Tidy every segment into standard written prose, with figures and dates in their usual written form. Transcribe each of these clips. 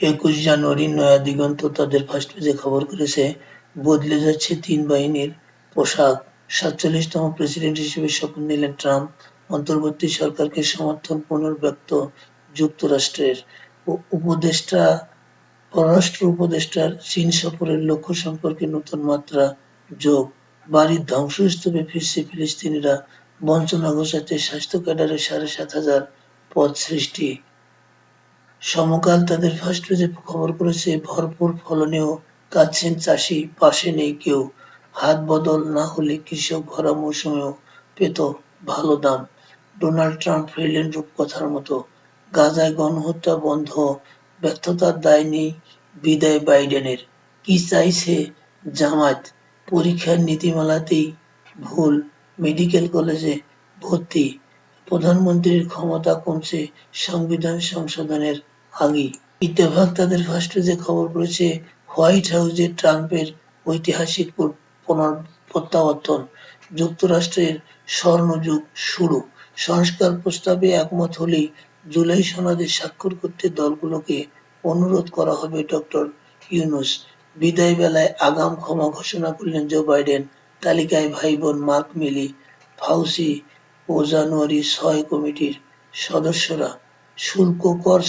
জানুয়ারি নয়া দিগন্ত তাদের ফার্স্ট পেজে খবর করেছে, বদলে যাচ্ছে তিন বাহিনীর পোশাক, ৪৭তম প্রেসিডেন্ট হিসেবে শপথ নিলেন ট্রাম্প, অন্তর্বর্তী সরকারকে সমর্থন পুনর্ব্যক্ত যুক্তরাষ্ট্রের, পররাষ্ট্র উপদেষ্টার চীন সফরের লক্ষ্য সম্পর্কে নতুন মাত্রা যোগ, বাড়ির ধ্বংসস্তূপে ফিরছে ফিলিস্তিনিরা, বঞ্চনা ঘোচাতে স্বাস্থ্য ক্যাডারে ৭,৫০০ পদ সৃষ্টি। সমকাল তাদের ফার্স্ট পেজে খবর করেছে, ভরপুর ফলনেও কাঁদছেন চাষি, পাশে নেই কেউ, হাত বদল না হলে কৃষক ভরা মৌসুমেও পেত ভালো দাম, ডোনাল্ড ট্রাম্প ফিরলেন রূপকথার মতো, গাজায় গণহত্যা বন্ধ, ব্যর্থতার দায় নেই বিদায় বাইডেনের, কি চাইছে জামায়াত, পরীক্ষার নীতিমালাতেই ভুল, মেডিকেল কলেজে ভর্তি, প্রধানমন্ত্রীর ক্ষমতা কমছে সংবিধান সংশোধনের আগেই। ইত্তেফাক তাদের ফার্স্ট পেজে খবর করেছে, হোয়াইট হাউসে ট্রাম্পের ঐতিহাসিক প্রত্যাবর্তন, যুক্তরাষ্ট্রের স্বর্ণযুগ শুরু, সংস্কার প্রস্তাবে একমত হলেই জুলাই সনদে স্বাক্ষর করতে দলগুলোকে অনুরোধ করা হবে ড. ইউনূস, বিদায় বেলায় আগাম ক্ষমা ঘোষণা করলেন জো বাইডেন, তালিকায় ভাইবোন মার্ক মিলি, ফাউসি ও জানুয়ারি ৬ কমিটির সদস্যরা, শুল্ক কর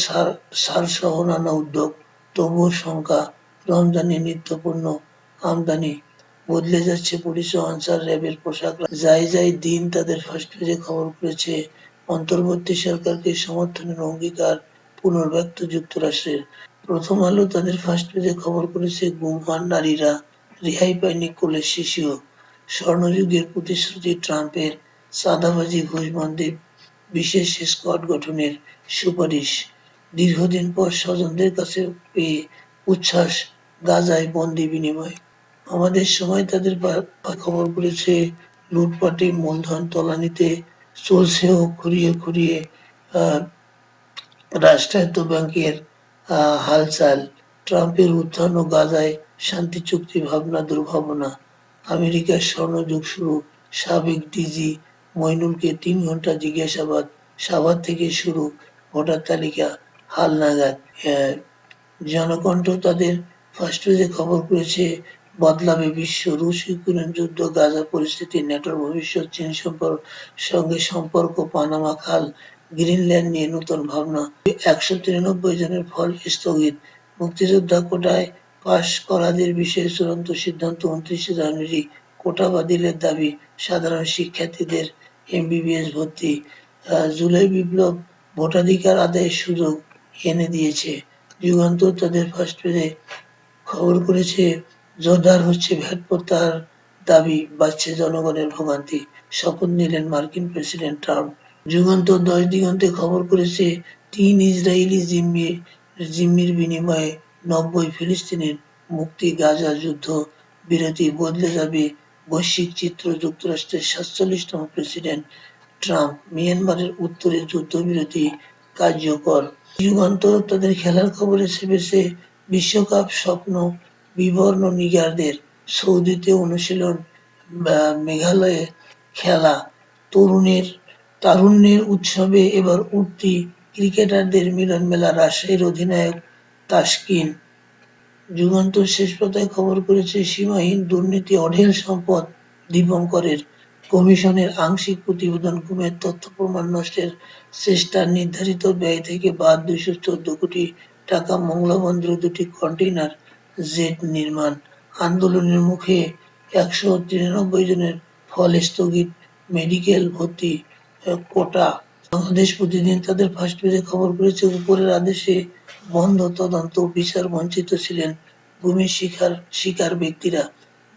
ছাড়সহ নানা উদ্যোগ, তবুও শঙ্কা, রমজানে নিত্যপণ্য আমদানি, বদলে যাচ্ছে পুলিশ ও আনসার র্যাবের পোশাক, যাই দিন তাদের ফার্স্ট পেজে খবর করেছে, অন্তর্বর্তী সরকারকে সমর্থনের অঙ্গীকার পুনর্ব্যক্ত যুক্তরাষ্ট্রের। প্রথম আলো তাদের ফার্স্ট পেজে খবর করেছে, গুম হওয়া নারীরা রেহাই পায়নি কোলের শিশুও, স্বর্ণযুগের প্রতিশ্রুতি ট্রাম্পের, চাঁদাবাজি ঘুষ বন্ধে বিশেষ স্কোয়াড গঠনের সুপারিশ, দীর্ঘদিন পর স্বজনদের কাছে পেয়ে উচ্ছ্বাস, গাজায় বন্দি বিনিময়। আমাদের সময় তাদের খবর করেছে, লুটপাটে মূলধন তলানিতে চলছেও খুঁড়িয়ে রাষ্ট্রায়ত্ত ব্যাংকের হালচাল, ট্রাম্পের উত্থান ও গাজায় শান্তি চুক্তি ভাবনা দুর্ভাবনা, আমেরিকার স্বর্ণযুগ শুরু, সাবেক ডিজি মইনুলকে ৩ ঘণ্টা জিজ্ঞাসাবাদ, সাভার থেকে শুরু, ভোটার তালিকা হালনাগাদ। জনকণ্ঠ তাদের ফার্স্ট পেজে খবর করেছে, বদলাবে বিশ্ব, রুশ ইউক্রেন যুদ্ধ, গাজা পরিস্থিতি, ন্যাটোর ভবিষ্যৎ, চীন সঙ্গে সম্পর্ক, পানামা খাল, গ্রিনল্যান্ড নিয়ে নতুন ভাবনা, ১৯৩ জনের ফল স্থগিত, মুক্তিযোদ্ধা কোটায় পাস করাদের বিষয়ে চূড়ান্ত সিদ্ধান্ত ২৯ জানুয়ারি, কোটা বাতিলের দাবি, সাধারণ শিক্ষার্থীদের এমবিবিএস ভর্তি, জুলাই বিপ্লব ভোটাধিকার আদায়ের সুযোগ এনে দিয়েছে। যুগান্তর তাদের ফার্স্ট পেজে খবর করেছে, জোরদার হচ্ছে ভ্যাট প্রত্যাহার দাবি, বাড়ছে জনগণের ভোগান্তি, শপথ নিলেন মার্কিন প্রেসিডেন্ট ট্রাম্প। যুগান্তর ১০ দিগন্তে খবর করেছে, ৩ ইসরায়েলি জিম্মির বিনিময়ে ৯০ ফিলিস্তিনির মুক্তি, গাজা যুদ্ধ বিরতি বদলে যাবে বৈশ্বিক চিত্র, যুক্তরাষ্ট্রের ৪৭তম প্রেসিডেন্ট ট্রাম্প, মিয়ানমারের উত্তরে যুদ্ধবিরতি কার্যকর। যুগান্তর তাদের খেলার খবরে ছেপেছে, বিশ্বকাপ স্বপ্ন বিবর্ণ নিগারদের, সৌদিতে অনুশীলন, মেঘালয়ে খেলা, তারুণ্যের উৎসবে এবার উঠতি ক্রিকেটারদের মিলন মেলা, রাজশাহীর অধিনায়ক তাসকিন। যুগান্তর শেষ পাতায় খবর করেছে, সীমাহীন দুর্নীতি, অঢেল সম্পদ দীপঙ্করের, কমিশনের আংশিক প্রতিবেদন, গুমের তথ্য প্রমাণ নষ্টের চেষ্টা, নির্ধারিত ব্যয় থেকে বাদ ২১৪ কোটি টাকা, মংলা বন্দরে ২টি কন্টেইনার জেট নির্মাণ, আন্দোলনের মুখে ১৯৩ জনের ফল স্থগিত, মেডিকেল ভর্তি, কোটা। বাংলাদেশ প্রতিদিন তাদের ফার্স্ট পেজে খবর করেছে, উপরের আদেশে বন্ধ তদন্ত, বিচার বঞ্চিত ছিলেন ভূমির শিকার ব্যক্তিরা,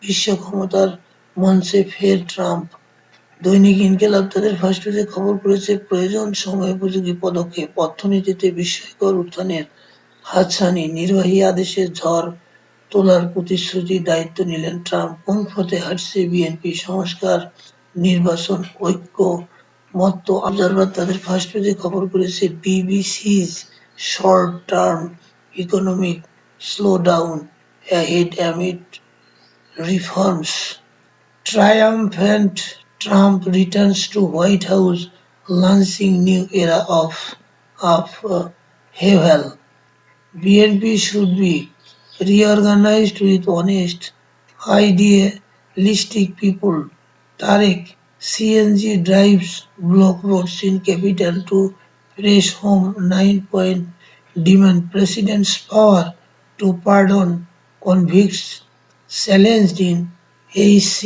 বিশ্ব ক্ষমতার মঞ্চে ফের ট্রাম্প। দৈনিক ইনকিলাব তাদের ফার্স্ট পেজে খবর করেছে, প্রয়োজন সময়োপযোগী পদক্ষেপ, অর্থনীতিতে বিস্ময়কর উত্থানের হাতছানি, নির্বাহী আদেশে ঝড় তোলার প্রতিশ্রুতি, দায়িত্ব নিলেন ট্রাম্প, কোন পথে হাঁটছে বিএনপি, সংস্কার, নির্বাচন, ঐক্যমত্য। অবজারভার তাদের ফার্স্ট পেজে খবর করেছে, বিবিসি's short term economic slowdown ahead amid reforms. Triumphant Trump returns to White House, launching new era of upheaval. BNP should be reorganized with honest, idealistic people. Tarek, CNG drives block roads in capital to press home 9-point demand. President's power to pardon convicts challenged in AEC.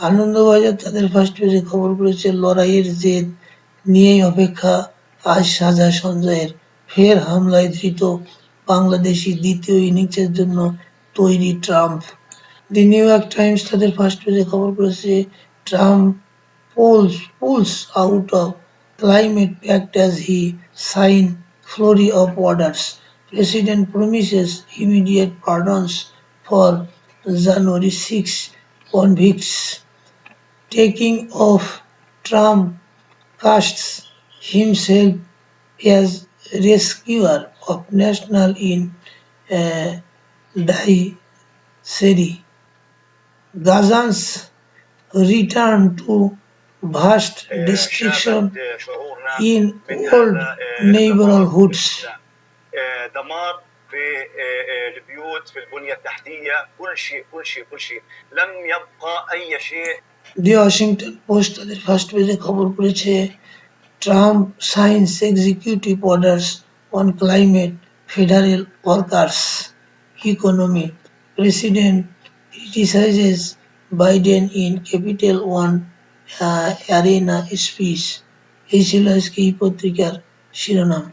Anandabazar তাদের first পেজে খবর করেছে লড়াইয়ের জেদ নিয়েই অপেক্ষা আজ সাজা সঞ্জয়ের ফের হামলায় ধৃত বাংলাদেশি দ্বিতীয় ইনিংসের জন্য তৈরি ট্রাম্প। দি নিউ ইয়র্ক টাইমস তাদের ফার্স্ট পেজে খবর করেছে Trump pulls out of climate pact as he sign flurry of orders. President promises immediate pardons for January 6 convicts. Taking off, Trump casts himself as rescuer of national in uh, Syria. Gazans return to vast destruction in old neighborhoods. دمار في البيوت في البنية التحتية كل شيء لم يبقى أي شيء. The Washington post তাদের first পেজে খবর করেছে Trump science executive orders on climate federal workers economy president criticizes Biden in Capital One Arena speech. এই ছিল আজকে এই পত্রিকার শিরোনাম।